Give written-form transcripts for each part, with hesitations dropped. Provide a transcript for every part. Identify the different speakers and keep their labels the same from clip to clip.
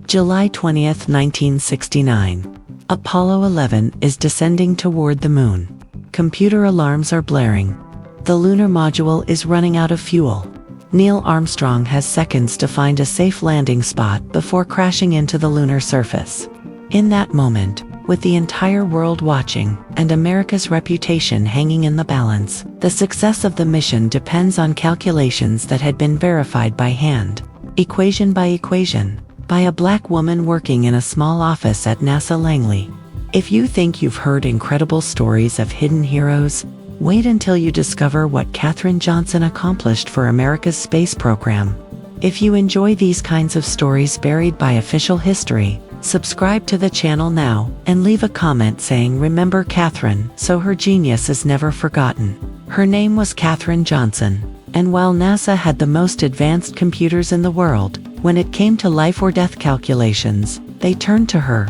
Speaker 1: July 20, 1969. Apollo 11 is descending toward the moon. Computer alarms are blaring. The lunar module is running out of fuel. Neil Armstrong has seconds to find a safe landing spot before crashing into the lunar surface. In that moment, with the entire world watching and America's reputation hanging in the balance, the success of the mission depends on calculations that had been verified by hand, equation by equation, by a black woman working in a small office at NASA Langley. If you think you've heard incredible stories of hidden heroes, wait until you discover what Katherine Johnson accomplished for America's space program. If you enjoy these kinds of stories buried by official history, subscribe to the channel now and leave a comment saying "Remember Katherine" so her genius is never forgotten. Her name was Katherine Johnson, and while NASA had the most advanced computers in the world, when it came to life or death calculations, they turned to her.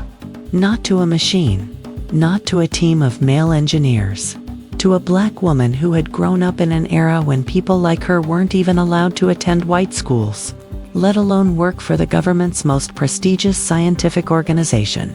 Speaker 1: Not to a machine, not to a team of male engineers, to a black woman who had grown up in an era when people like her weren't even allowed to attend white schools, let alone work for the government's most prestigious scientific organization.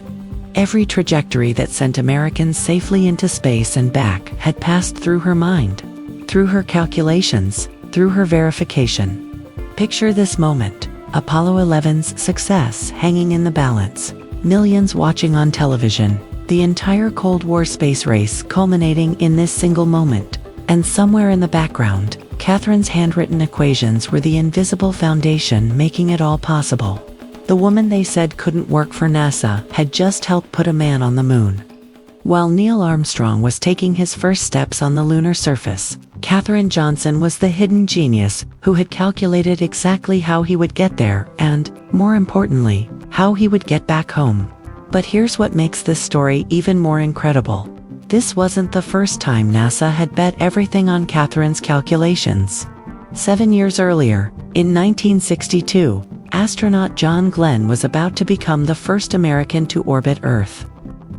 Speaker 1: Every trajectory that sent Americans safely into space and back had passed through her mind, through her calculations, through her verification. Picture this moment, Apollo 11's success hanging in the balance, millions watching on television, the entire Cold War space race culminating in this single moment, and somewhere in the background, Katherine's handwritten equations were the invisible foundation making it all possible. The woman they said couldn't work for NASA had just helped put a man on the moon. While Neil Armstrong was taking his first steps on the lunar surface, Katherine Johnson was the hidden genius who had calculated exactly how he would get there and, more importantly, how he would get back home. But here's what makes this story even more incredible. This wasn't the first time NASA had bet everything on Katherine's calculations. 7 years earlier, in 1962, astronaut John Glenn was about to become the first American to orbit Earth.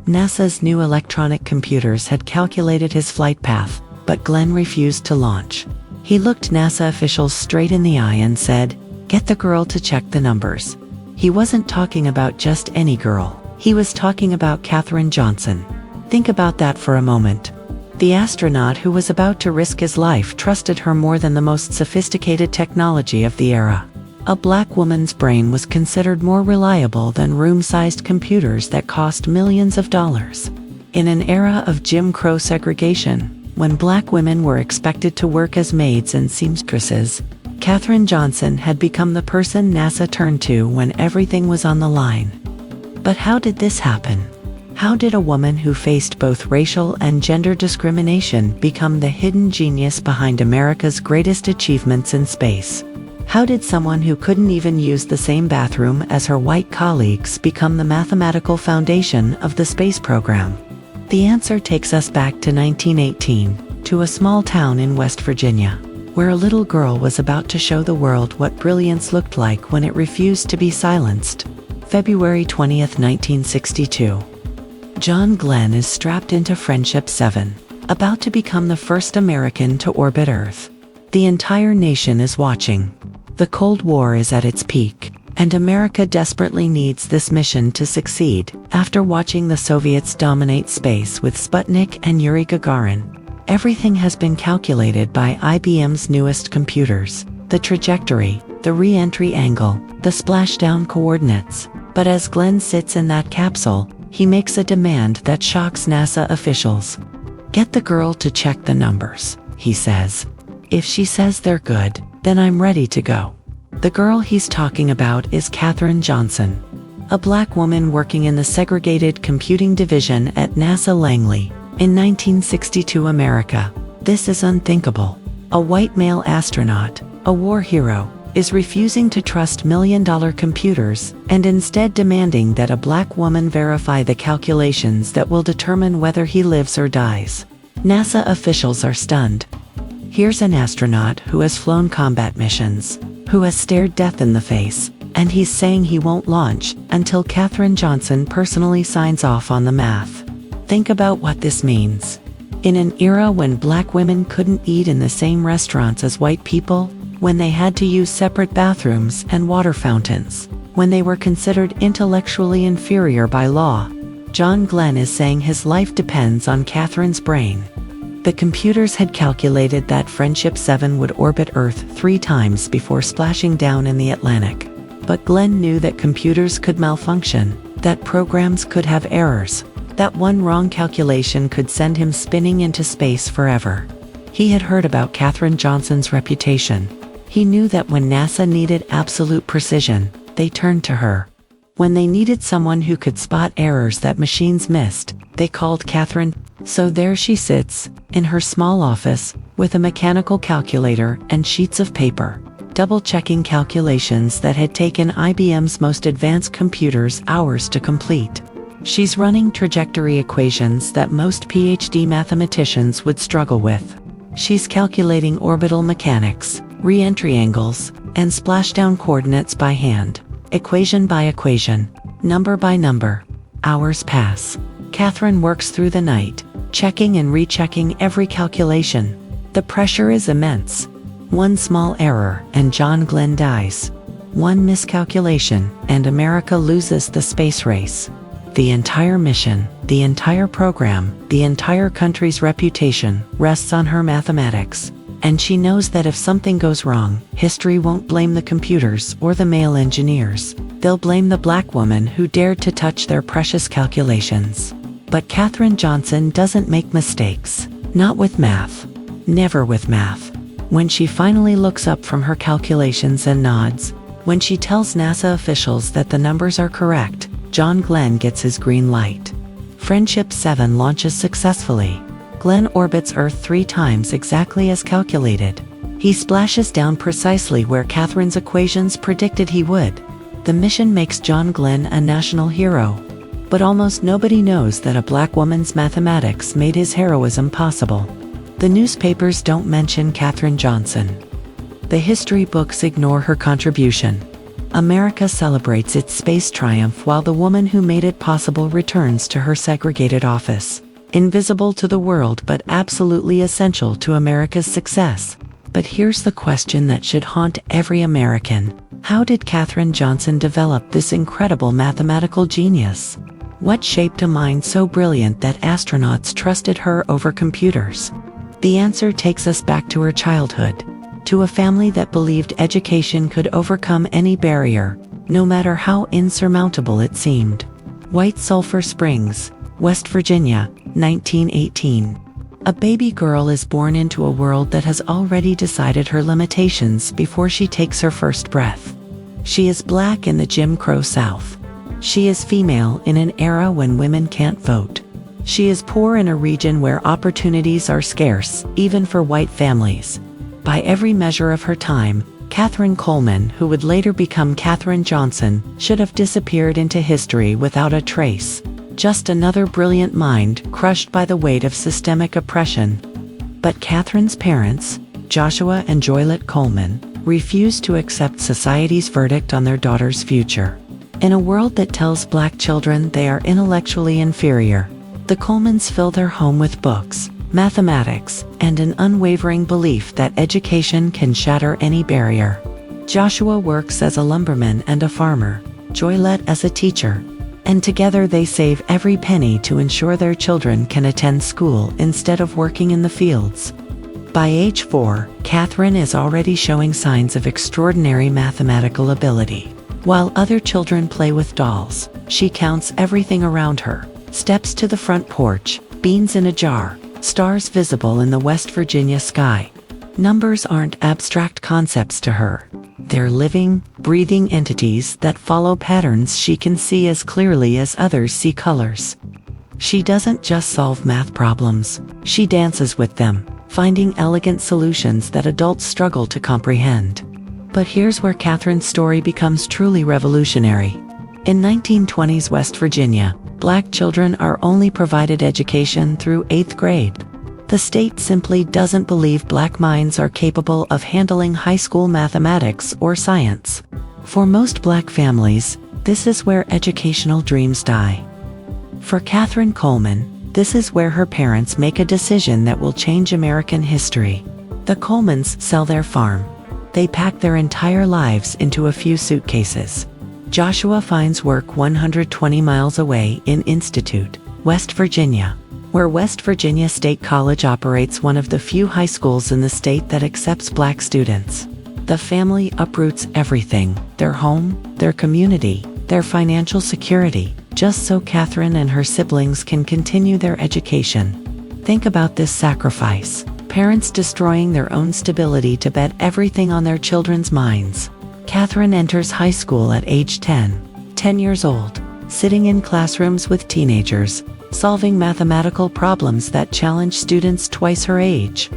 Speaker 1: NASA's new electronic computers had calculated his flight path, but Glenn refused to launch. He looked NASA officials straight in the eye and said, "Get the girl to check the numbers." He wasn't talking about just any girl. He was talking about Katherine Johnson. Think about that for a moment. The astronaut who was about to risk his life trusted her more than the most sophisticated technology of the era. A black woman's brain was considered more reliable than room-sized computers that cost millions of dollars. In an era of Jim Crow segregation, when black women were expected to work as maids and seamstresses, Katherine Johnson had become the person NASA turned to when everything was on the line. But how did this happen? How did a woman who faced both racial and gender discrimination become the hidden genius behind America's greatest achievements in space? How did someone who couldn't even use the same bathroom as her white colleagues become the mathematical foundation of the space program? The answer takes us back to 1918, to a small town in West Virginia, where a little girl was about to show the world what brilliance looked like when it refused to be silenced. February 20, 1962. John Glenn is strapped into Friendship 7, about to become the first American to orbit Earth. The entire nation is watching. The Cold War is at its peak, and America desperately needs this mission to succeed. After watching the Soviets dominate space with Sputnik and Yuri Gagarin, everything has been calculated by IBM's newest computers: the trajectory, the re-entry angle, the splashdown coordinates. But as Glenn sits in that capsule, he makes a demand that shocks NASA officials. "Get the girl to check the numbers," he says. "If she says they're good, then I'm ready to go." The girl he's talking about is Katherine Johnson, a black woman working in the segregated computing division at NASA Langley. In 1962 America, this is unthinkable. A white male astronaut, a war hero, is refusing to trust million-dollar computers and instead demanding that a black woman verify the calculations that will determine whether he lives or dies. NASA officials are stunned. Here's an astronaut who has flown combat missions, who has stared death in the face, and he's saying he won't launch until Katherine Johnson personally signs off on the math. Think about what this means. In an era when black women couldn't eat in the same restaurants as white people, when they had to use separate bathrooms and water fountains, when they were considered intellectually inferior by law. John Glenn is saying his life depends on Katherine's brain. The computers had calculated that Friendship 7 would orbit Earth 3 times before splashing down in the Atlantic. But Glenn knew that computers could malfunction, that programs could have errors, that one wrong calculation could send him spinning into space forever. He had heard about Katherine Johnson's reputation. He knew that when NASA needed absolute precision, they turned to her. When they needed someone who could spot errors that machines missed, they called Katherine. So there she sits, in her small office, with a mechanical calculator and sheets of paper, double-checking calculations that had taken IBM's most advanced computers hours to complete. She's running trajectory equations that most PhD mathematicians would struggle with. She's calculating orbital mechanics, re-entry angles, and splashdown coordinates by hand, equation by equation, number by number. Hours pass. Katherine works through the night, checking and rechecking every calculation. The pressure is immense. One small error and John Glenn dies. One miscalculation and America loses the space race. The entire mission, the entire program, the entire country's reputation rests on her mathematics. And she knows that if something goes wrong, history won't blame the computers or the male engineers. They'll blame the black woman who dared to touch their precious calculations. But Katherine Johnson doesn't make mistakes. Not with math. Never with math. When she finally looks up from her calculations and nods, when she tells NASA officials that the numbers are correct, John Glenn gets his green light. Friendship 7 launches successfully. Glenn orbits Earth 3 times exactly as calculated. He splashes down precisely where Katherine's equations predicted he would. The mission makes John Glenn a national hero. But almost nobody knows that a black woman's mathematics made his heroism possible. The newspapers don't mention Katherine Johnson. The history books ignore her contribution. America celebrates its space triumph while the woman who made it possible returns to her segregated office. Invisible to the world but absolutely essential to America's success. But here's the question that should haunt every American. How did Katherine Johnson develop this incredible mathematical genius? What shaped a mind so brilliant that astronauts trusted her over computers? The answer takes us back to her childhood, to a family that believed education could overcome any barrier, no matter how insurmountable it seemed. White Sulphur Springs, West Virginia, 1918. A baby girl is born into a world that has already decided her limitations before she takes her first breath. She is black in the Jim Crow South. She is female in an era when women can't vote. She is poor in a region where opportunities are scarce, even for white families. By every measure of her time, Katherine Coleman, who would later become Katherine Johnson, should have disappeared into history without a trace. Just another brilliant mind crushed by the weight of systemic oppression. But Katherine's parents, Joshua and Joylet Coleman, refused to accept society's verdict on their daughter's future. In a world that tells black children they are intellectually inferior, the Colemans fill their home with books, mathematics, and an unwavering belief that education can shatter any barrier. Joshua works as a lumberman and a farmer, Joylet as a teacher, and together they save every penny to ensure their children can attend school instead of working in the fields. By age 4, Katherine is already showing signs of extraordinary mathematical ability. While other children play with dolls, she counts everything around her. Steps to the front porch, beans in a jar, stars visible in the West Virginia sky. Numbers aren't abstract concepts to her. They're living, breathing entities that follow patterns she can see as clearly as others see colors. She doesn't just solve math problems, she dances with them, finding elegant solutions that adults struggle to comprehend. But here's where Katherine's story becomes truly revolutionary. In 1920s West Virginia, black children are only provided education through 8th grade. The state simply doesn't believe black minds are capable of handling high school mathematics or science. For most black families, this is where educational dreams die. For Katherine Coleman, this is where her parents make a decision that will change American history. The Colemans sell their farm. They pack their entire lives into a few suitcases. Joshua finds work 120 miles away in Institute, West Virginia, where West Virginia State College operates one of the few high schools in the state that accepts black students. The family uproots everything: their home, their community, their financial security, just so Katherine and her siblings can continue their education. Think about this sacrifice: parents destroying their own stability to bet everything on their children's minds. Katherine enters high school at age 10 years old, sitting in classrooms with teenagers, solving mathematical problems that challenge students twice her age.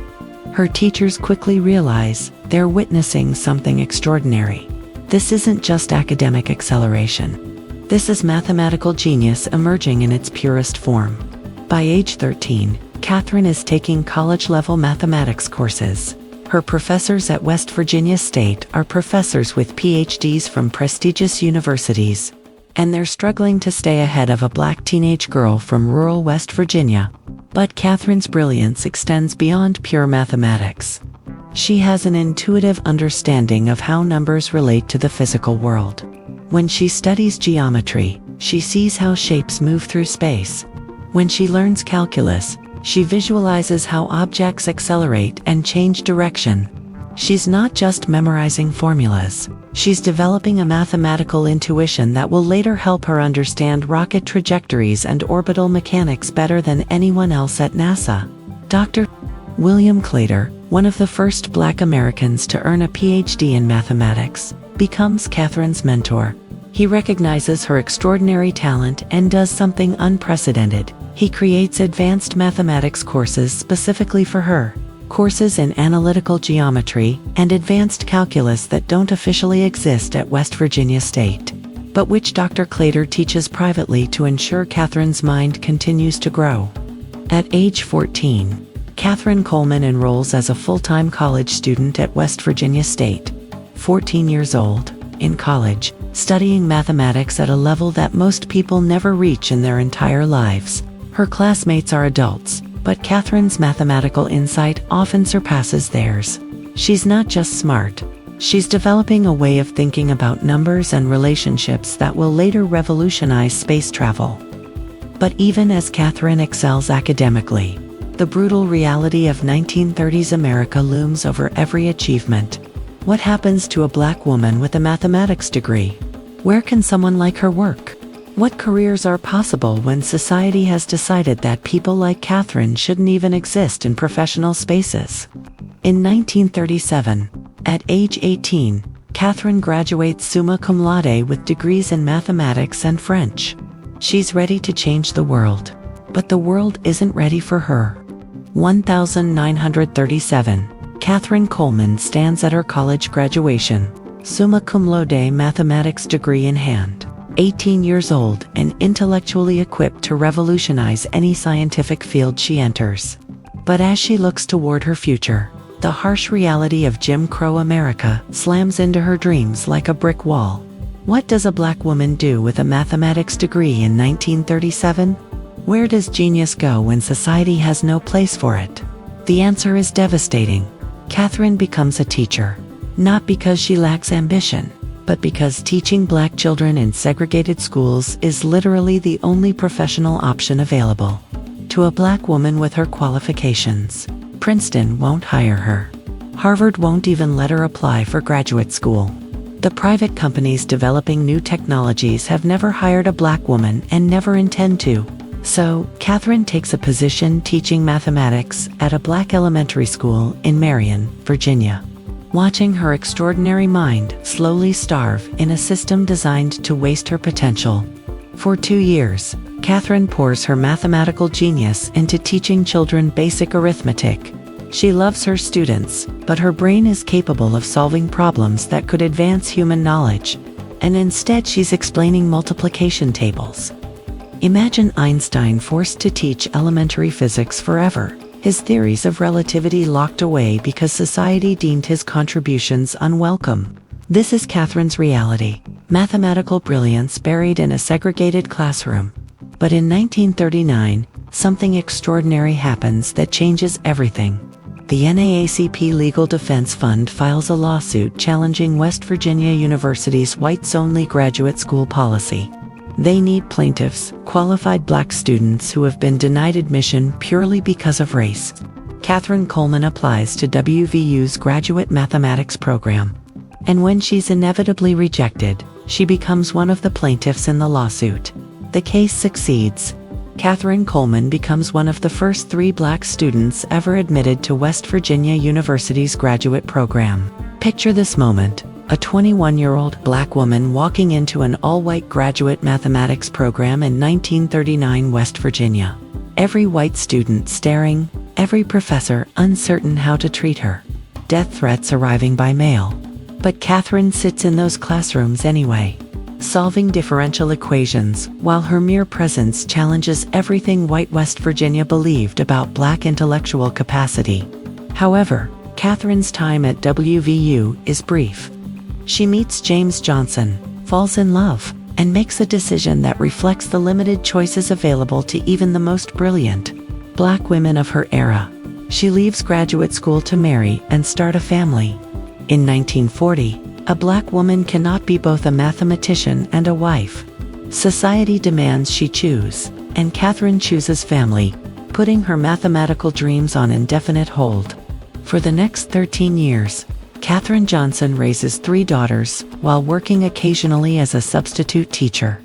Speaker 1: Her teachers quickly realize they're witnessing something extraordinary. This isn't just academic acceleration. This is mathematical genius emerging in its purest form. By age 13, Katherine is taking college-level mathematics courses. Her professors at West Virginia State are professors with PhDs from prestigious universities, and they're struggling to stay ahead of a black teenage girl from rural West Virginia. But Katherine's brilliance extends beyond pure mathematics. She has an intuitive understanding of how numbers relate to the physical world. When she studies geometry, she sees how shapes move through space. When she learns calculus, she visualizes how objects accelerate and change direction. She's not just memorizing formulas. She's developing a mathematical intuition that will later help her understand rocket trajectories and orbital mechanics better than anyone else at NASA. Dr. William Claytor, one of the first Black Americans to earn a PhD in mathematics, becomes Katherine's mentor. He recognizes her extraordinary talent and does something unprecedented. He creates advanced mathematics courses specifically for her. Courses in analytical geometry and advanced calculus that don't officially exist at West Virginia State, but which Dr. Claytor teaches privately to ensure Katherine's mind continues to grow. At age 14, Katherine Coleman enrolls as a full-time college student at West Virginia State. 14 years old, in college, studying mathematics at a level that most people never reach in their entire lives. Her classmates are adults, but Katherine's mathematical insight often surpasses theirs. She's not just smart, she's developing a way of thinking about numbers and relationships that will later revolutionize space travel. But even as Katherine excels academically, the brutal reality of 1930s America looms over every achievement. What happens to a black woman with a mathematics degree? Where can someone like her work? What careers are possible when society has decided that people like Katherine shouldn't even exist in professional spaces? In 1937, at age 18, Katherine graduates summa cum laude with degrees in mathematics and French. She's ready to change the world, but the world isn't ready for her. 1937, Katherine Coleman stands at her college graduation, summa cum laude mathematics degree in hand. 18 years old and intellectually equipped to revolutionize any scientific field she enters. But as she looks toward her future, the harsh reality of Jim Crow America slams into her dreams like a brick wall. What does a black woman do with a mathematics degree in 1937? Where does genius go when society has no place for it? The answer is devastating. Katherine becomes a teacher, not because she lacks ambition, but because teaching black children in segregated schools is literally the only professional option available. To a black woman with her qualifications, Princeton won't hire her. Harvard won't even let her apply for graduate school. The private companies developing new technologies have never hired a black woman and never intend to. So, Katherine takes a position teaching mathematics at a black elementary school in Marion, Virginia. Watching her extraordinary mind slowly starve in a system designed to waste her potential. For 2 years, Katherine pours her mathematical genius into teaching children basic arithmetic. She loves her students, but her brain is capable of solving problems that could advance human knowledge, and instead she's explaining multiplication tables. Imagine Einstein forced to teach elementary physics forever. His theories of relativity locked away because society deemed his contributions unwelcome. This is Katherine's reality: mathematical brilliance buried in a segregated classroom. But in 1939, something extraordinary happens that changes everything. The NAACP Legal Defense Fund files a lawsuit challenging West Virginia University's whites-only graduate school policy. They need plaintiffs, qualified black students who have been denied admission purely because of race. Katherine Coleman applies to WVU's graduate mathematics program. And when she's inevitably rejected, she becomes one of the plaintiffs in the lawsuit. The case succeeds. Katherine Coleman becomes one of the first 3 black students ever admitted to West Virginia University's graduate program. Picture this moment: a 21-year-old black woman walking into an all-white graduate mathematics program in 1939 West Virginia. Every white student staring, every professor uncertain how to treat her. Death threats arriving by mail. But Katherine sits in those classrooms anyway, solving differential equations, while her mere presence challenges everything white West Virginia believed about black intellectual capacity. However, Katherine's time at WVU is brief. She meets James Johnson, falls in love, and makes a decision that reflects the limited choices available to even the most brilliant black women of her era. She leaves graduate school to marry and start a family. In 1940, a black woman cannot be both a mathematician and a wife. Society demands she choose, and Katherine chooses family, putting her mathematical dreams on indefinite hold. For the next 13 years, Katherine Johnson raises 3 daughters while working occasionally as a substitute teacher.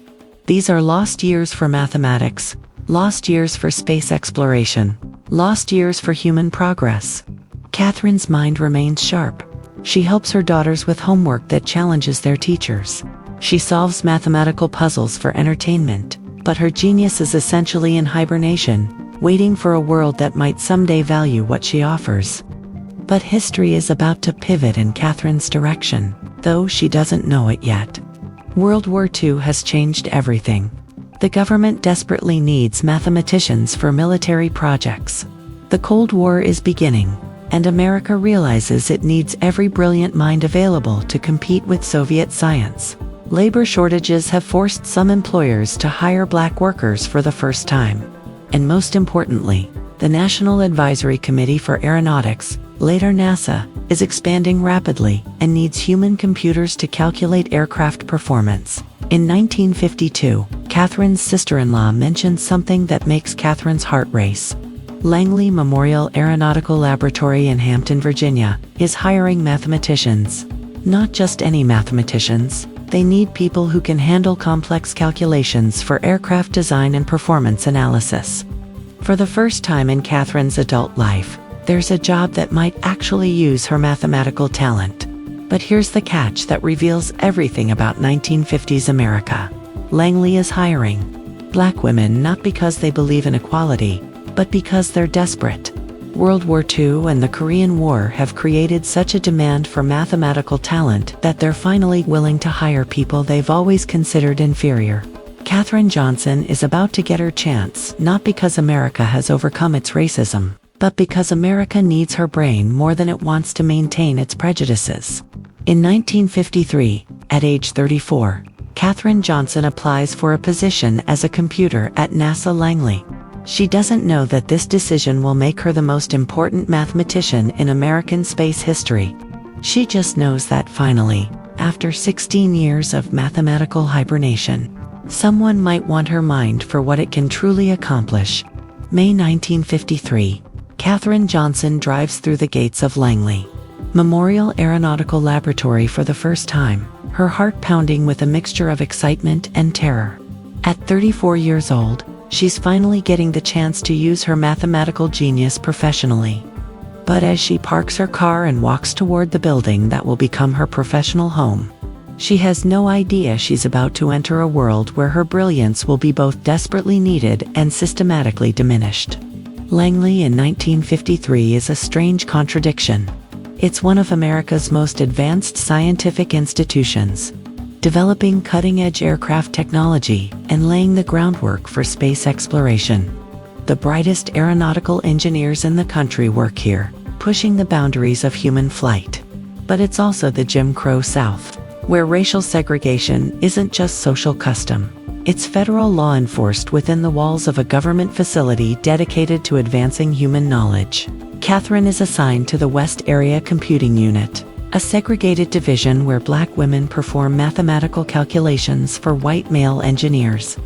Speaker 1: These are lost years for mathematics, lost years for space exploration, lost years for human progress. Katherine's mind remains sharp. She helps her daughters with homework that challenges their teachers. She solves mathematical puzzles for entertainment, but her genius is essentially in hibernation, waiting for a world that might someday value what she offers. But history is about to pivot in Katherine's direction, though she doesn't know it yet. World War II has changed everything. The government desperately needs mathematicians for military projects. The Cold War is beginning, and America realizes it needs every brilliant mind available to compete with Soviet science. Labor shortages have forced some employers to hire black workers for the first time. And most importantly, the National Advisory Committee for Aeronautics, later NASA, is expanding rapidly and needs human computers to calculate aircraft performance. In 1952, Katherine's sister-in-law mentioned something that makes Katherine's heart race. Langley Memorial Aeronautical Laboratory in Hampton, Virginia, is hiring mathematicians. Not just any mathematicians, they need people who can handle complex calculations for aircraft design and performance analysis. For the first time in Katherine's adult life, there's a job that might actually use her mathematical talent. But here's the catch that reveals everything about 1950s America. Langley is hiring black women not because they believe in equality, but because they're desperate. World War II and the Korean War have created such a demand for mathematical talent that they're finally willing to hire people they've always considered inferior. Katherine Johnson is about to get her chance, not because America has overcome its racism, but because America needs her brain more than it wants to maintain its prejudices. In 1953, at age 34, Katherine Johnson applies for a position as a computer at NASA Langley. She doesn't know that this decision will make her the most important mathematician in American space history. She just knows that finally, after 16 years of mathematical hibernation, someone might want her mind for what it can truly accomplish. May 1953, Katherine Johnson drives through the gates of Langley Memorial Aeronautical Laboratory for the first time, her heart pounding with a mixture of excitement and terror. At 34 years old, she's finally getting the chance to use her mathematical genius professionally. But as she parks her car and walks toward the building that will become her professional home, she has no idea she's about to enter a world where her brilliance will be both desperately needed and systematically diminished. Langley in 1953 is a strange contradiction. It's one of America's most advanced scientific institutions, developing cutting-edge aircraft technology and laying the groundwork for space exploration. The brightest aeronautical engineers in the country work here, pushing the boundaries of human flight. But it's also the Jim Crow South, where racial segregation isn't just social custom. It's federal law enforced within the walls of a government facility dedicated to advancing human knowledge. Katherine is assigned to the West Area Computing Unit, a segregated division where black women perform mathematical calculations for white male engineers.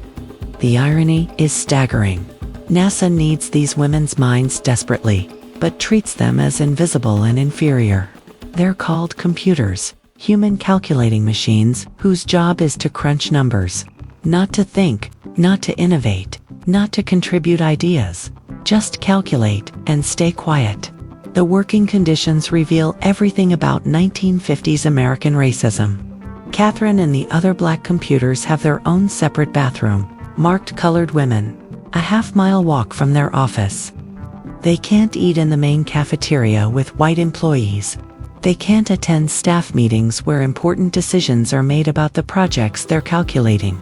Speaker 1: The irony is staggering. NASA needs these women's minds desperately, but treats them as invisible and inferior. They're called computers, human calculating machines whose job is to crunch numbers. Not to think, not to innovate, not to contribute ideas. Just calculate and stay quiet. The working conditions reveal everything about 1950s American racism. Katherine and the other black computers have their own separate bathroom, marked colored women, a half-mile walk from their office. They can't eat in the main cafeteria with white employees. They can't attend staff meetings where important decisions are made about the projects they're calculating.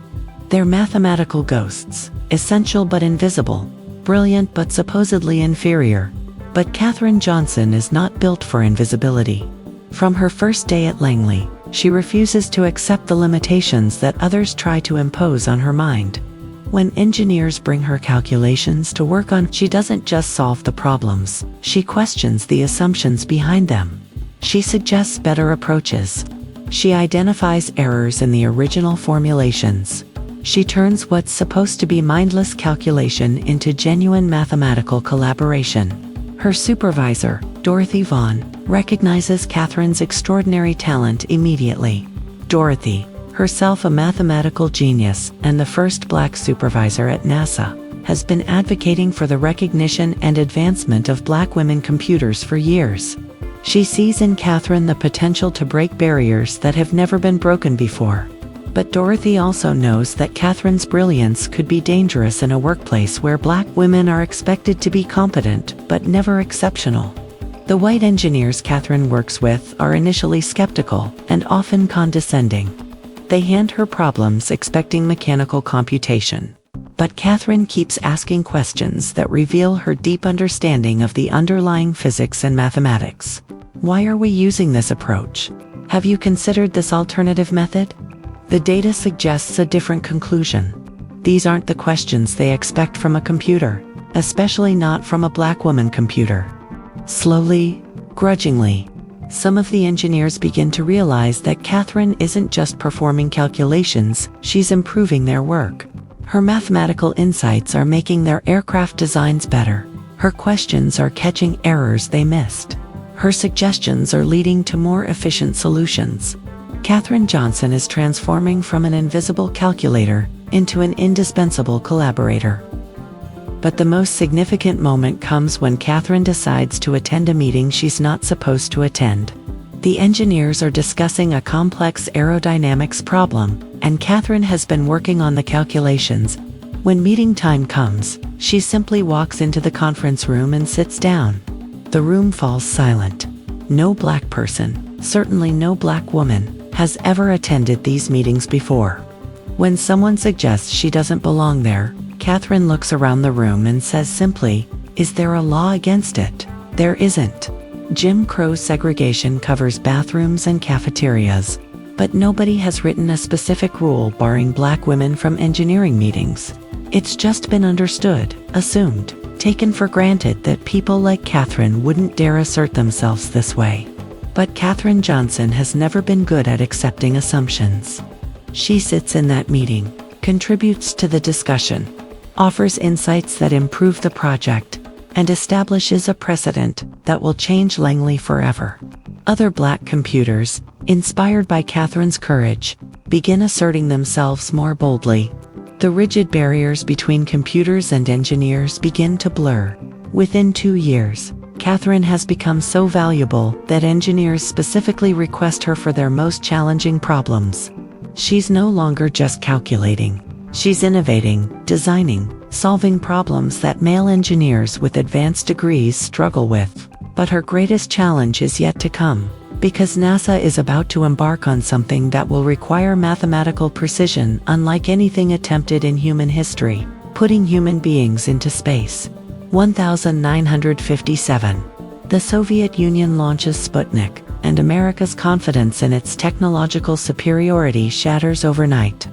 Speaker 1: They're mathematical ghosts, essential but invisible, brilliant but supposedly inferior. But Katherine Johnson is not built for invisibility. From her first day at Langley, she refuses to accept the limitations that others try to impose on her mind. When engineers bring her calculations to work on, she doesn't just solve the problems, she questions the assumptions behind them. She suggests better approaches. She identifies errors in the original formulations. She turns what's supposed to be mindless calculation into genuine mathematical collaboration. Her supervisor, Dorothy Vaughn, recognizes Katherine's extraordinary talent immediately. Dorothy, herself a mathematical genius and the first black supervisor at NASA, has been advocating for the recognition and advancement of black women computers for years. She sees in Katherine the potential to break barriers that have never been broken before. But Dorothy also knows that Katherine's brilliance could be dangerous in a workplace where black women are expected to be competent but never exceptional. The white engineers Katherine works with are initially skeptical and often condescending. They hand her problems expecting mechanical computation. But Katherine keeps asking questions that reveal her deep understanding of the underlying physics and mathematics. Why are we using this approach? Have you considered this alternative method? The data suggests a different conclusion. These aren't the questions they expect from a computer, especially not from a black woman computer. Slowly, grudgingly, some of the engineers begin to realize that Katherine isn't just performing calculations, she's improving their work. Her mathematical insights are making their aircraft designs better. Her questions are catching errors they missed. Her suggestions are leading to more efficient solutions. Katherine Johnson is transforming from an invisible calculator into an indispensable collaborator. But the most significant moment comes when Katherine decides to attend a meeting she's not supposed to attend. The engineers are discussing a complex aerodynamics problem, and Katherine has been working on the calculations. When meeting time comes, she simply walks into the conference room and sits down. The room falls silent. No black person, certainly no black woman, has ever attended these meetings before. When someone suggests she doesn't belong there, Katherine looks around the room and says simply, "Is there a law against it?" There isn't. Jim Crow segregation covers bathrooms and cafeterias, but nobody has written a specific rule barring black women from engineering meetings. It's just been understood, assumed, taken for granted that people like Katherine wouldn't dare assert themselves this way. But Katherine Johnson has never been good at accepting assumptions. She sits in that meeting, contributes to the discussion, offers insights that improve the project, and establishes a precedent that will change Langley forever. Other black computers, inspired by Katherine's courage, begin asserting themselves more boldly. The rigid barriers between computers and engineers begin to blur. Within 2 years, Katherine has become so valuable that engineers specifically request her for their most challenging problems. She's no longer just calculating. She's innovating, designing, solving problems that male engineers with advanced degrees struggle with. But her greatest challenge is yet to come, because NASA is about to embark on something that will require mathematical precision unlike anything attempted in human history, putting human beings into space. 1957. The Soviet Union launches Sputnik, and America's confidence in its technological superiority shatters overnight.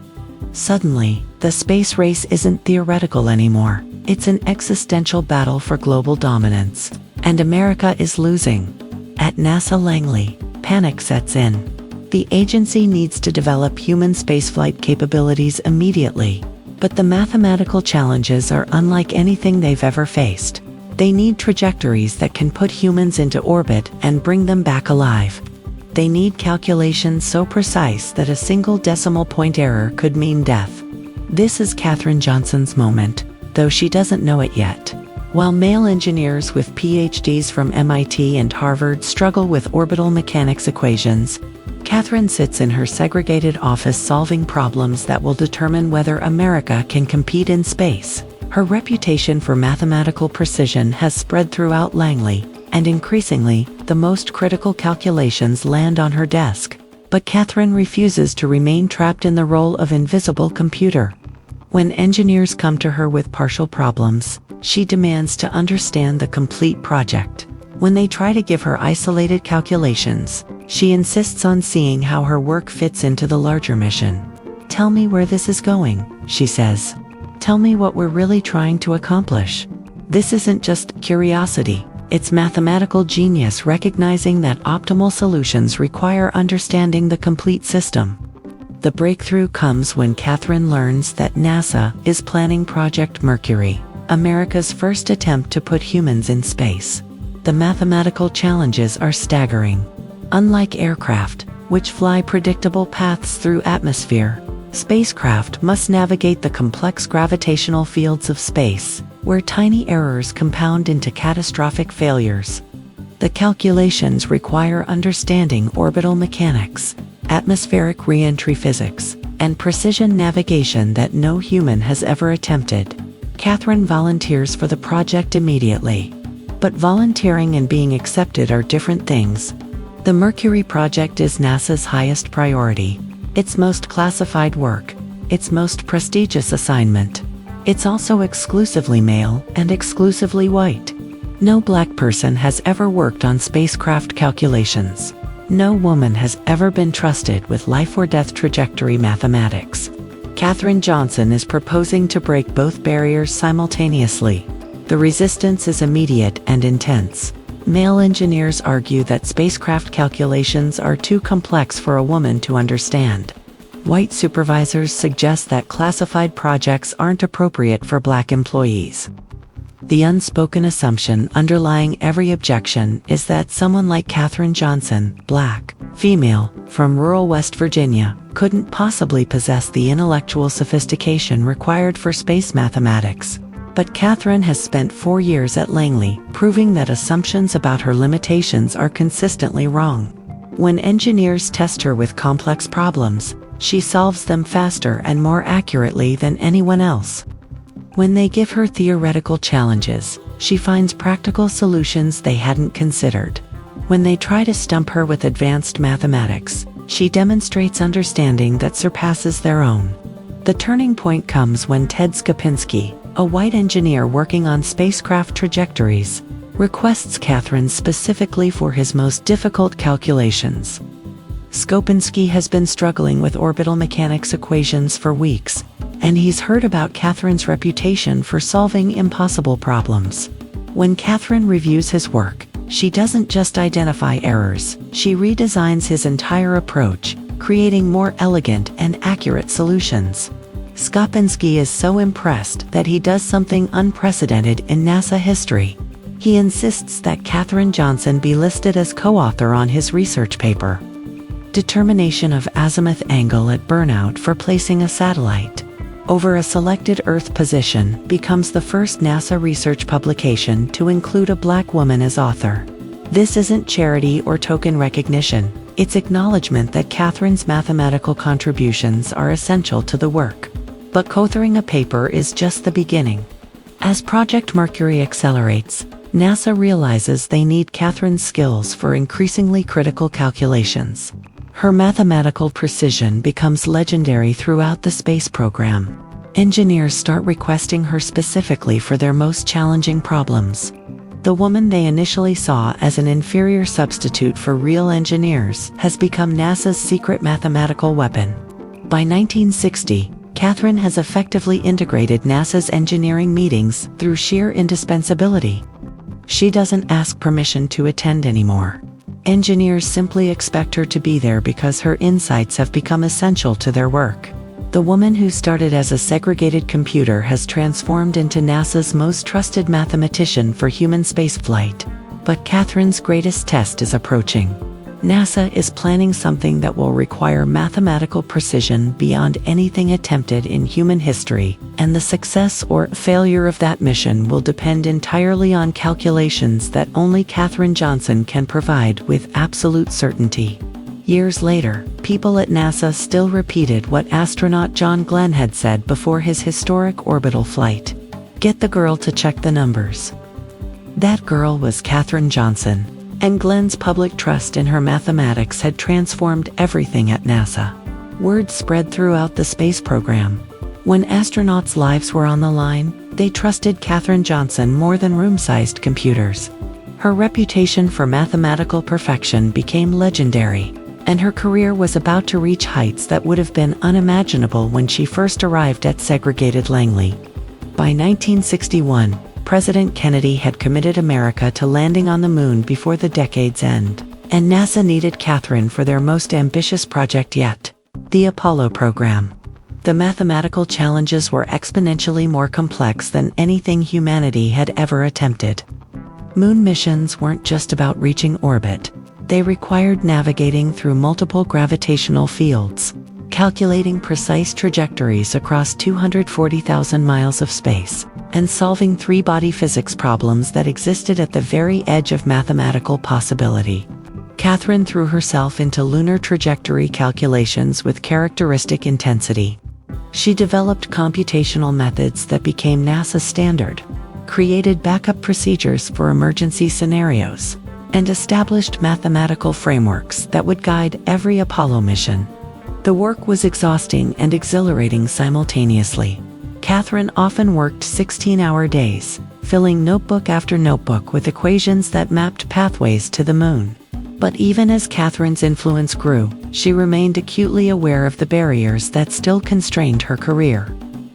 Speaker 1: Suddenly, the space race isn't theoretical anymore. It's an existential battle for global dominance. and America is losing. At NASA Langley, panic sets in. The agency needs to develop human spaceflight capabilities immediately, but the mathematical challenges are unlike anything they've ever faced. They need trajectories that can put humans into orbit and bring them back alive. They need calculations so precise that a single decimal point error could mean death. This is Katherine Johnson's moment, though she doesn't know it yet. While male engineers with PhDs from MIT and Harvard struggle with orbital mechanics equations, Katherine sits in her segregated office solving problems that will determine whether America can compete in space. Her reputation for mathematical precision has spread throughout Langley, and increasingly, the most critical calculations land on her desk. But Katherine refuses to remain trapped in the role of invisible computer. When engineers come to her with partial problems, she demands to understand the complete project. When they try to give her isolated calculations, she insists on seeing how her work fits into the larger mission. "Tell me where this is going," she says. "Tell me what we're really trying to accomplish." This isn't just curiosity, it's mathematical genius recognizing that optimal solutions require understanding the complete system. The breakthrough comes when Katherine learns that NASA is planning Project Mercury, America's first attempt to put humans in space. The mathematical challenges are staggering. Unlike aircraft, which fly predictable paths through atmosphere, spacecraft must navigate the complex gravitational fields of space, where tiny errors compound into catastrophic failures. The calculations require understanding orbital mechanics, atmospheric re-entry physics, and precision navigation that no human has ever attempted. Katherine volunteers for the project immediately. But volunteering and being accepted are different things. The Mercury project is NASA's highest priority, its most classified work, its most prestigious assignment. It's also exclusively male and exclusively white. No black person has ever worked on spacecraft calculations. No woman has ever been trusted with life-or-death trajectory mathematics. Katherine Johnson is proposing to break both barriers simultaneously. The resistance is immediate and intense. Male engineers argue that spacecraft calculations are too complex for a woman to understand. White supervisors suggest that classified projects aren't appropriate for black employees. The unspoken assumption underlying every objection is that someone like Katherine Johnson, black, female, from rural West Virginia, couldn't possibly possess the intellectual sophistication required for space mathematics. But Katherine has spent 4 years at Langley, proving that assumptions about her limitations are consistently wrong. When engineers test her with complex problems, she solves them faster and more accurately than anyone else. When they give her theoretical challenges, she finds practical solutions they hadn't considered. When they try to stump her with advanced mathematics, she demonstrates understanding that surpasses their own. The turning point comes when Ted Skopinski, a white engineer working on spacecraft trajectories, requests Katherine specifically for his most difficult calculations. Skopinski has been struggling with orbital mechanics equations for weeks, and he's heard about Katherine's reputation for solving impossible problems. When Katherine reviews his work, she doesn't just identify errors, she redesigns his entire approach, creating more elegant and accurate solutions. Skopinski is so impressed that he does something unprecedented in NASA history. He insists that Katherine Johnson be listed as co-author on his research paper. Determination of azimuth angle at burnout for placing a satellite over a selected Earth position becomes the first NASA research publication to include a black woman as author. This isn't charity or token recognition, it's acknowledgement that Katherine's mathematical contributions are essential to the work. But co-authoring a paper is just the beginning. As Project Mercury accelerates, NASA realizes they need Katherine's skills for increasingly critical calculations. Her mathematical precision becomes legendary throughout the space program. Engineers start requesting her specifically for their most challenging problems. The woman they initially saw as an inferior substitute for real engineers has become NASA's secret mathematical weapon. By 1960, Katherine has effectively integrated NASA's engineering meetings through sheer indispensability. She doesn't ask permission to attend anymore. Engineers simply expect her to be there because her insights have become essential to their work. The woman who started as a segregated computer has transformed into NASA's most trusted mathematician for human spaceflight. But Katherine's greatest test is approaching. NASA is planning something that will require mathematical precision beyond anything attempted in human history, and the success or failure of that mission will depend entirely on calculations that only Katherine Johnson can provide with absolute certainty. Years later, people at NASA still repeated what astronaut John Glenn had said before his historic orbital flight. Get the girl to check the numbers. That girl was Katherine Johnson, and Glenn's public trust in her mathematics had transformed everything at NASA. Word spread throughout the space program. When astronauts' lives were on the line, they trusted Katherine Johnson more than room-sized computers. Her reputation for mathematical perfection became legendary, and her career was about to reach heights that would have been unimaginable when she first arrived at segregated Langley. By 1961, President Kennedy had committed America to landing on the moon before the decade's end, and NASA needed Katherine for their most ambitious project yet, the Apollo program. The mathematical challenges were exponentially more complex than anything humanity had ever attempted. Moon missions weren't just about reaching orbit. They required navigating through multiple gravitational fields, calculating precise trajectories across 240,000 miles of space, and solving three-body physics problems that existed at the very edge of mathematical possibility. Katherine threw herself into lunar trajectory calculations with characteristic intensity. She developed computational methods that became NASA's standard, created backup procedures for emergency scenarios, and established mathematical frameworks that would guide every Apollo mission. The work was exhausting and exhilarating simultaneously. Katherine often worked 16-hour days, filling notebook after notebook with equations that mapped pathways to the moon. But even as Katherine's influence grew, she remained acutely aware of the barriers that still constrained her career.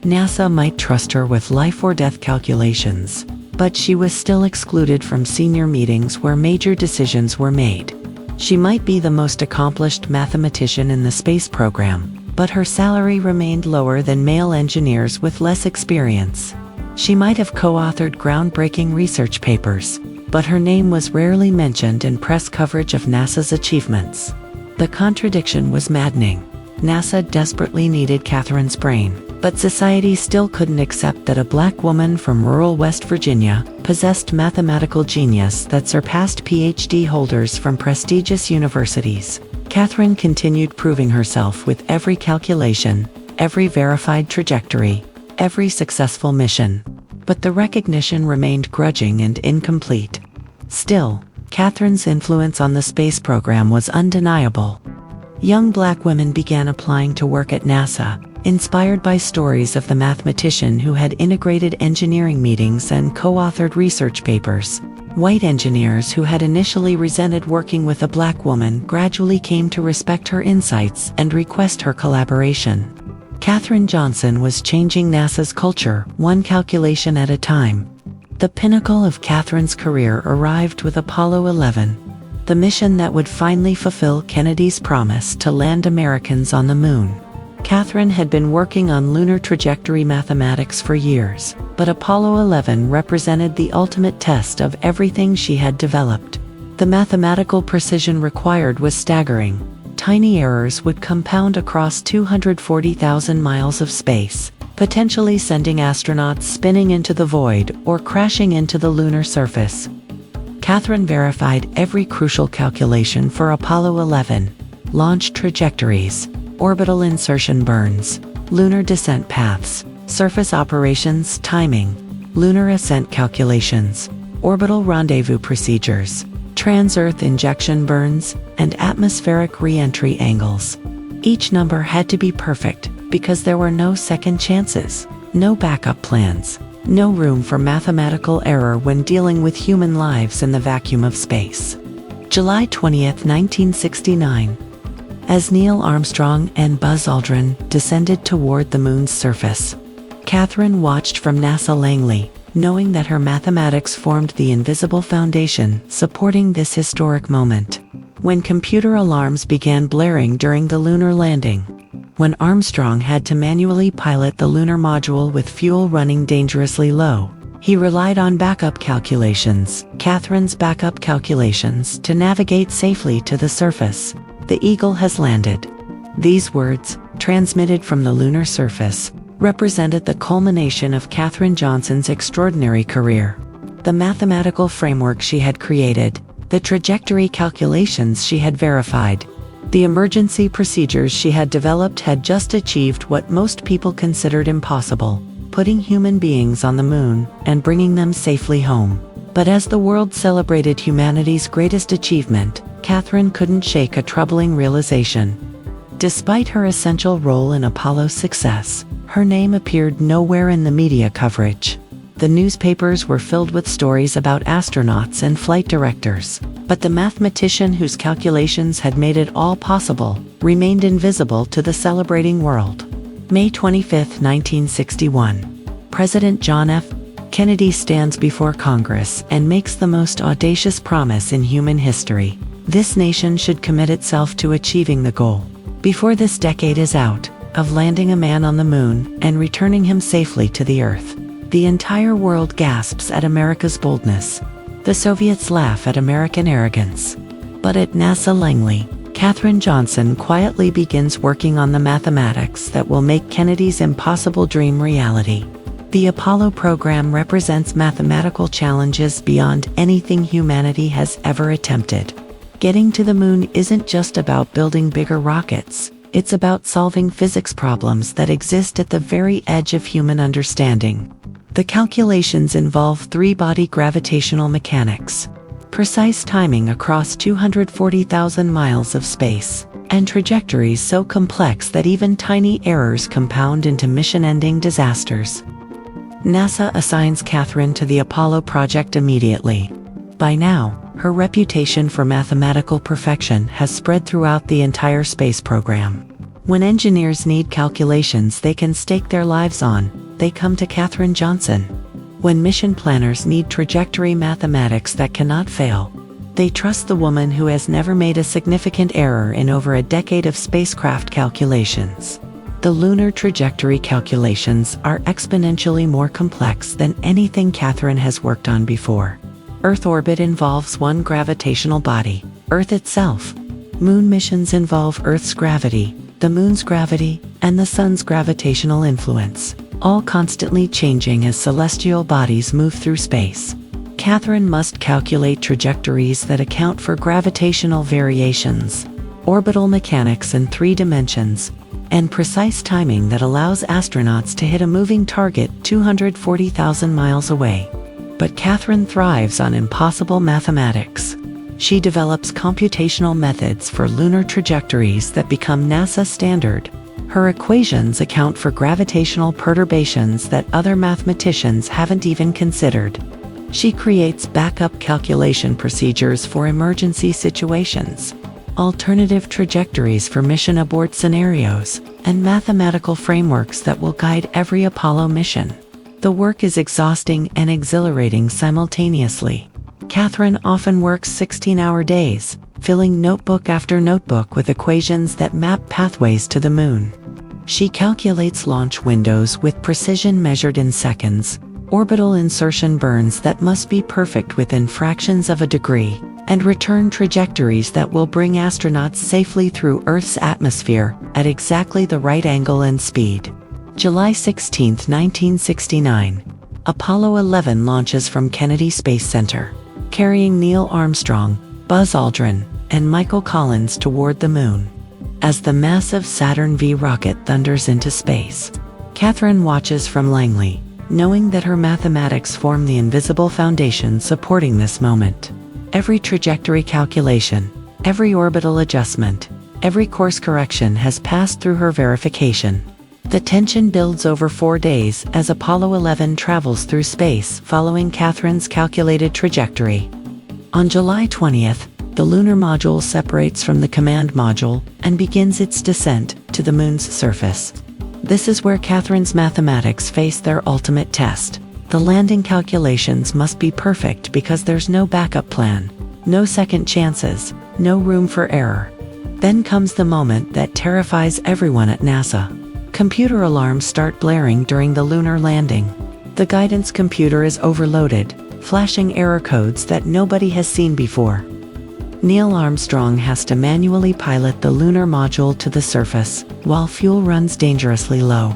Speaker 1: NASA might trust her with life-or-death calculations, but she was still excluded from senior meetings where major decisions were made. She might be the most accomplished mathematician in the space program, but her salary remained lower than male engineers with less experience. She might have co-authored groundbreaking research papers, but her name was rarely mentioned in press coverage of NASA's achievements. The contradiction was maddening. NASA desperately needed Katherine's brain, but society still couldn't accept that a black woman from rural West Virginia possessed mathematical genius that surpassed PhD holders from prestigious universities. Katherine continued proving herself with every calculation, every verified trajectory, every successful mission. But the recognition remained grudging and incomplete. Still, Katherine's influence on the space program was undeniable. Young black women began applying to work at NASA, inspired by stories of the mathematician who had integrated engineering meetings and co-authored research papers. White engineers who had initially resented working with a black woman gradually came to respect her insights and request her collaboration. Katherine Johnson was changing NASA's culture, one calculation at a time. The pinnacle of Katherine's career arrived with Apollo 11, the mission that would finally fulfill Kennedy's promise to land Americans on the moon. Katherine had been working on lunar trajectory mathematics for years, but Apollo 11 represented the ultimate test of everything she had developed. The mathematical precision required was staggering. Tiny errors would compound across 240,000 miles of space, potentially sending astronauts spinning into the void or crashing into the lunar surface. Katherine verified every crucial calculation for Apollo 11: launch trajectories, orbital insertion burns, lunar descent paths, surface operations timing, lunar ascent calculations, orbital rendezvous procedures, trans-Earth injection burns, and atmospheric re-entry angles. Each number had to be perfect, because there were no second chances, no backup plans, no room for mathematical error when dealing with human lives in the vacuum of space. July 20, 1969. As Neil Armstrong and Buzz Aldrin descended toward the moon's surface, Katherine watched from NASA Langley, knowing that her mathematics formed the invisible foundation supporting this historic moment. When computer alarms began blaring during the lunar landing, when Armstrong had to manually pilot the lunar module with fuel running dangerously low, he relied on backup calculations, Katherine's backup calculations, to navigate safely to the surface. The Eagle has landed. These words, transmitted from the lunar surface, represented the culmination of Katherine Johnson's extraordinary career. The mathematical framework she had created, the trajectory calculations she had verified, the emergency procedures she had developed had just achieved what most people considered impossible, putting human beings on the moon and bringing them safely home. But as the world celebrated humanity's greatest achievement, Katherine couldn't shake a troubling realization. Despite her essential role in Apollo's success, her name appeared nowhere in the media coverage. The newspapers were filled with stories about astronauts and flight directors, but the mathematician whose calculations had made it all possible remained invisible to the celebrating world. May 25, 1961. President John F. Kennedy stands before Congress and makes the most audacious promise in human history. This nation should commit itself to achieving the goal, before this decade is out, of landing a man on the moon and returning him safely to the Earth. The entire world gasps at America's boldness. The Soviets laugh at American arrogance. But at NASA Langley, Katherine Johnson quietly begins working on the mathematics that will make Kennedy's impossible dream reality. The Apollo program represents mathematical challenges beyond anything humanity has ever attempted. Getting to the moon isn't just about building bigger rockets. It's about solving physics problems that exist at the very edge of human understanding. The calculations involve three-body gravitational mechanics, precise timing across 240,000 miles of space, and trajectories so complex that even tiny errors compound into mission-ending disasters. NASA assigns Katherine to the Apollo project immediately. By now, her reputation for mathematical perfection has spread throughout the entire space program. When engineers need calculations they can stake their lives on, they come to Katherine Johnson. When mission planners need trajectory mathematics that cannot fail, they trust the woman who has never made a significant error in over a decade of spacecraft calculations. The lunar trajectory calculations are exponentially more complex than anything Katherine has worked on before. Earth orbit involves one gravitational body, Earth itself. Moon missions involve Earth's gravity, the moon's gravity, and the sun's gravitational influence, all constantly changing as celestial bodies move through space. Katherine must calculate trajectories that account for gravitational variations, orbital mechanics in 3 dimensions, and precise timing that allows astronauts to hit a moving target 240,000 miles away. But Katherine thrives on impossible mathematics. She develops computational methods for lunar trajectories that become NASA standard. Her equations account for gravitational perturbations that other mathematicians haven't even considered. She creates backup calculation procedures for emergency situations, alternative trajectories for mission abort scenarios, and mathematical frameworks that will guide every Apollo mission. The work is exhausting and exhilarating simultaneously. Katherine often works 16-hour days, filling notebook after notebook with equations that map pathways to the moon. She calculates launch windows with precision measured in seconds, orbital insertion burns that must be perfect within fractions of a degree, and return trajectories that will bring astronauts safely through Earth's atmosphere at exactly the right angle and speed. July 16, 1969. Apollo 11 launches from Kennedy Space Center, carrying Neil Armstrong, Buzz Aldrin, and Michael Collins toward the moon. As the massive Saturn V rocket thunders into space, Katherine watches from Langley, knowing that her mathematics form the invisible foundation supporting this moment. Every trajectory calculation, every orbital adjustment, every course correction has passed through her verification. The tension builds over 4 days as Apollo 11 travels through space following Katherine's calculated trajectory. On July 20th, the lunar module separates from the command module and begins its descent to the moon's surface. This is where Katherine's mathematics face their ultimate test. The The landing calculations must be perfect because there's no backup plan, no second chances, no room for error. Then comes the moment that terrifies everyone at NASA. Computer alarms start blaring during the lunar landing. The guidance computer is overloaded, flashing error codes that nobody has seen before. Neil Armstrong has to manually pilot the lunar module to the surface, while fuel runs dangerously low.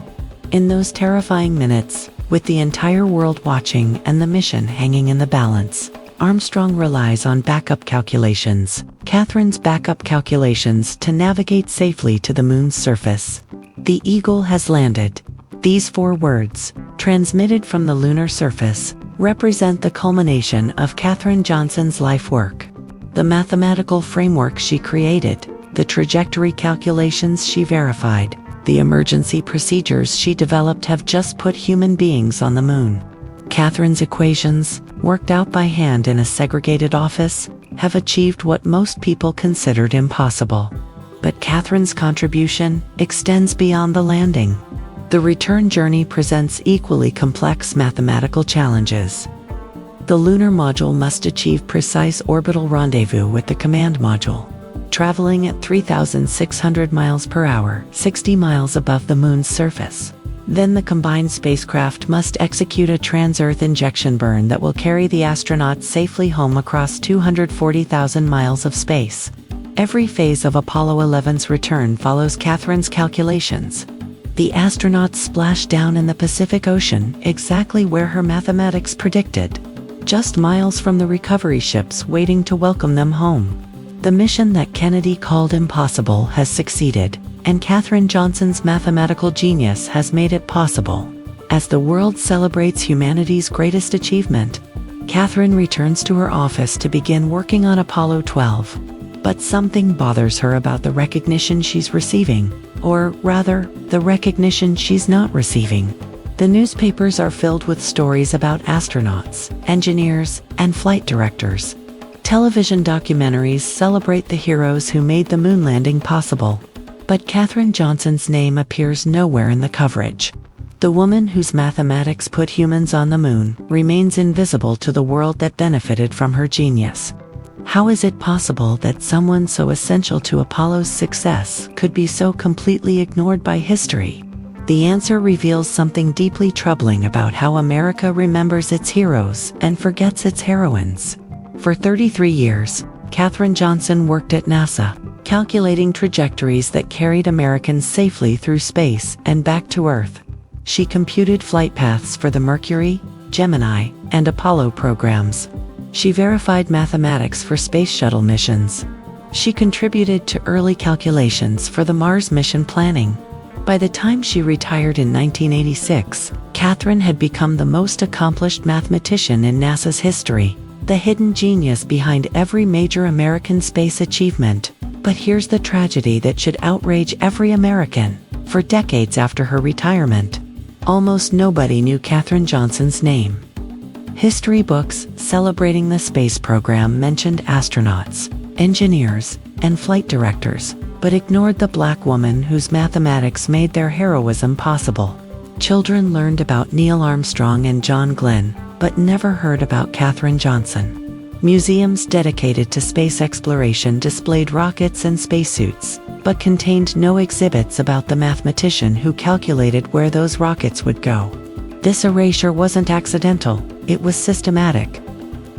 Speaker 1: In those terrifying minutes, with the entire world watching and the mission hanging in the balance, Armstrong relies on backup calculations, Katherine's backup calculations, to navigate safely to the moon's surface. The Eagle has landed. These 4 words, transmitted from the lunar surface, represent the culmination of Katherine Johnson's life work. The mathematical framework she created, the trajectory calculations she verified, the emergency procedures she developed have just put human beings on the moon. Katherine's equations, worked out by hand in a segregated office, have achieved what most people considered impossible. But Katherine's contribution extends beyond the landing. The return journey presents equally complex mathematical challenges. The lunar module must achieve precise orbital rendezvous with the command module, traveling at 3,600 miles per hour, 60 miles above the moon's surface. Then the combined spacecraft must execute a trans-Earth injection burn that will carry the astronauts safely home across 240,000 miles of space. Every phase of Apollo 11's return follows Katherine's calculations. The astronauts splash down in the Pacific Ocean, exactly where her mathematics predicted, just miles from the recovery ships waiting to welcome them home. The mission that Kennedy called impossible has succeeded, and Katherine Johnson's mathematical genius has made it possible. As the world celebrates humanity's greatest achievement, Katherine returns to her office to begin working on Apollo 12. But something bothers her about the recognition she's receiving, or rather, the recognition she's not receiving. The newspapers are filled with stories about astronauts, engineers, and flight directors. Television documentaries celebrate the heroes who made the moon landing possible. But Katherine Johnson's name appears nowhere in the coverage. The woman whose mathematics put humans on the moon remains invisible to the world that benefited from her genius. How is it possible that someone so essential to Apollo's success could be so completely ignored by history? The answer reveals something deeply troubling about how America remembers its heroes and forgets its heroines. For 33 years, Katherine Johnson worked at NASA, calculating trajectories that carried Americans safely through space and back to Earth. She computed flight paths for the Mercury, Gemini, and Apollo programs. She verified mathematics for space shuttle missions. She contributed to early calculations for the Mars mission planning. By the time she retired in 1986, Katherine had become the most accomplished mathematician in NASA's history, the hidden genius behind every major American space achievement. But here's the tragedy that should outrage every American. For decades after her retirement, almost nobody knew Katherine Johnson's name. History books celebrating the space program mentioned astronauts, engineers, and flight directors, but ignored the black woman whose mathematics made their heroism possible. Children learned about Neil Armstrong and John Glenn, but never heard about Katherine Johnson. Museums dedicated to space exploration displayed rockets and spacesuits, but contained no exhibits about the mathematician who calculated where those rockets would go. This erasure wasn't accidental, it was systematic.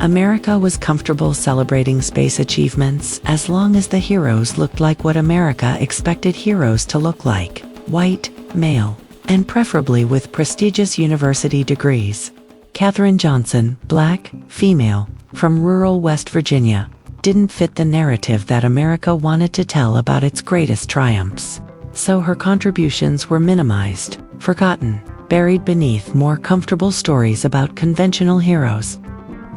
Speaker 1: America was comfortable celebrating space achievements as long as the heroes looked like what America expected heroes to look like: white, male, and preferably with prestigious university degrees. Katherine Johnson, black, female, from rural West Virginia, didn't fit the narrative that America wanted to tell about its greatest triumphs. So her contributions were minimized, forgotten, buried beneath more comfortable stories about conventional heroes.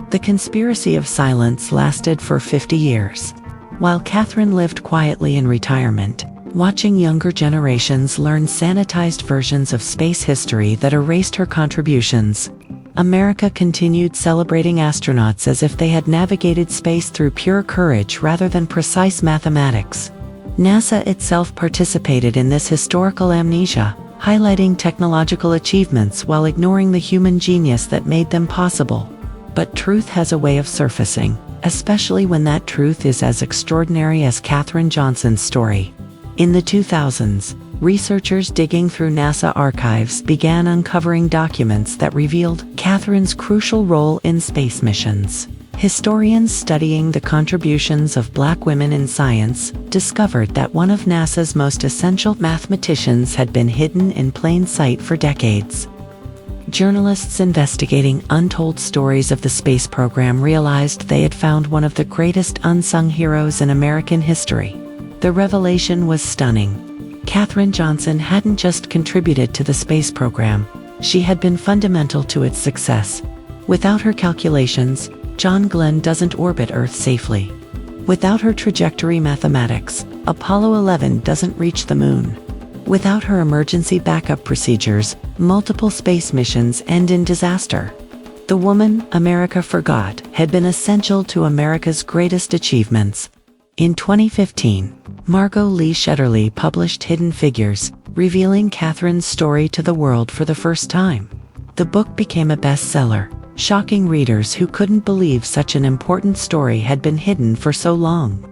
Speaker 1: The conspiracy of silence lasted for 50 years. While Katherine lived quietly in retirement, watching younger generations learn sanitized versions of space history that erased her contributions, America continued celebrating astronauts as if they had navigated space through pure courage rather than precise mathematics. NASA itself participated in this historical amnesia, highlighting technological achievements while ignoring the human genius that made them possible. But truth has a way of surfacing, especially when that truth is as extraordinary as Katherine Johnson's story. In the 2000s, researchers digging through NASA archives began uncovering documents that revealed Katherine's crucial role in space missions. Historians studying the contributions of Black women in science discovered that one of NASA's most essential mathematicians had been hidden in plain sight for decades. Journalists investigating untold stories of the space program realized they had found one of the greatest unsung heroes in American history. The revelation was stunning. Katherine Johnson hadn't just contributed to the space program, she had been fundamental to its success. Without her calculations, John Glenn doesn't orbit Earth safely. Without her trajectory mathematics, Apollo 11 doesn't reach the moon. Without her emergency backup procedures, multiple space missions end in disaster. The woman America forgot had been essential to America's greatest achievements. In 2015, Margot Lee Shetterly published Hidden Figures, revealing Katherine's story to the world for the first time. The book became a bestseller, shocking readers who couldn't believe such an important story had been hidden for so long.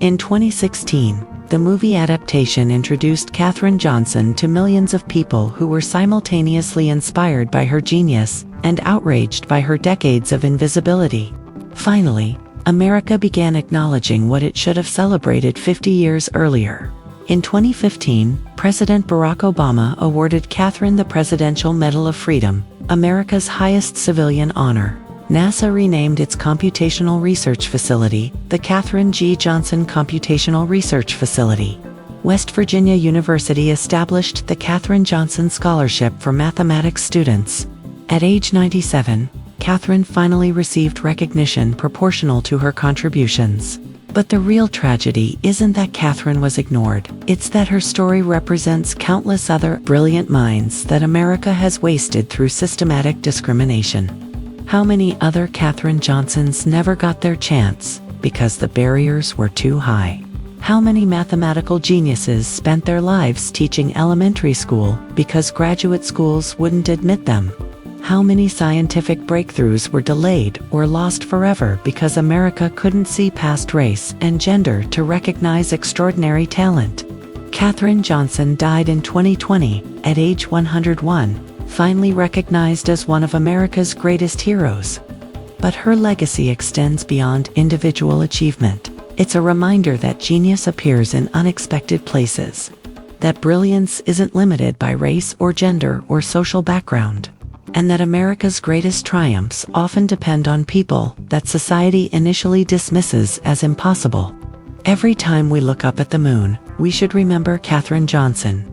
Speaker 1: In 2016, the movie adaptation introduced Katherine Johnson to millions of people who were simultaneously inspired by her genius and outraged by her decades of invisibility. Finally, America began acknowledging what it should have celebrated 50 years earlier. In 2015, President Barack Obama awarded Katherine the Presidential Medal of Freedom, America's highest civilian honor. NASA renamed its computational research facility the Katherine G. Johnson Computational Research Facility. West Virginia University established the Katherine Johnson Scholarship for mathematics students. At age 97, Katherine finally received recognition proportional to her contributions. But the real tragedy isn't that Katherine was ignored, it's that her story represents countless other brilliant minds that America has wasted through systematic discrimination. How many other Katherine Johnsons never got their chance because the barriers were too high? How many mathematical geniuses spent their lives teaching elementary school because graduate schools wouldn't admit them? How many scientific breakthroughs were delayed or lost forever because America couldn't see past race and gender to recognize extraordinary talent? Katherine Johnson died in 2020 at age 101, finally recognized as one of America's greatest heroes. But her legacy extends beyond individual achievement. It's a reminder that genius appears in unexpected places, that brilliance isn't limited by race or gender or social background, and that America's greatest triumphs often depend on people that society initially dismisses as impossible. Every time we look up at the moon, we should remember Katherine Johnson.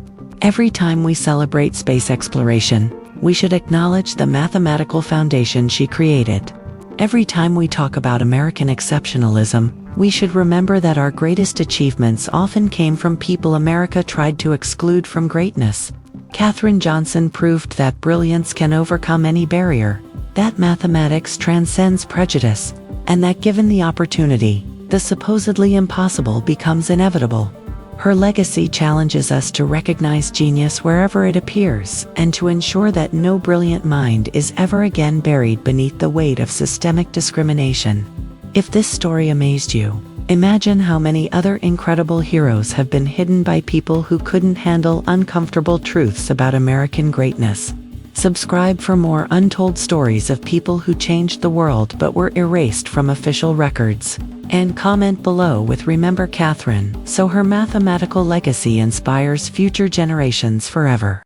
Speaker 1: Every time we celebrate space exploration, we should acknowledge the mathematical foundation she created. Every time we talk about American exceptionalism, we should remember that our greatest achievements often came from people America tried to exclude from greatness. Katherine Johnson proved that brilliance can overcome any barrier, that mathematics transcends prejudice, and that given the opportunity, the supposedly impossible becomes inevitable. Her legacy challenges us to recognize genius wherever it appears and to ensure that no brilliant mind is ever again buried beneath the weight of systemic discrimination. If this story amazed you, imagine how many other incredible heroes have been hidden by people who couldn't handle uncomfortable truths about American greatness. Subscribe for more untold stories of people who changed the world but were erased from official records. And comment below with Remember Katherine so her mathematical legacy inspires future generations forever.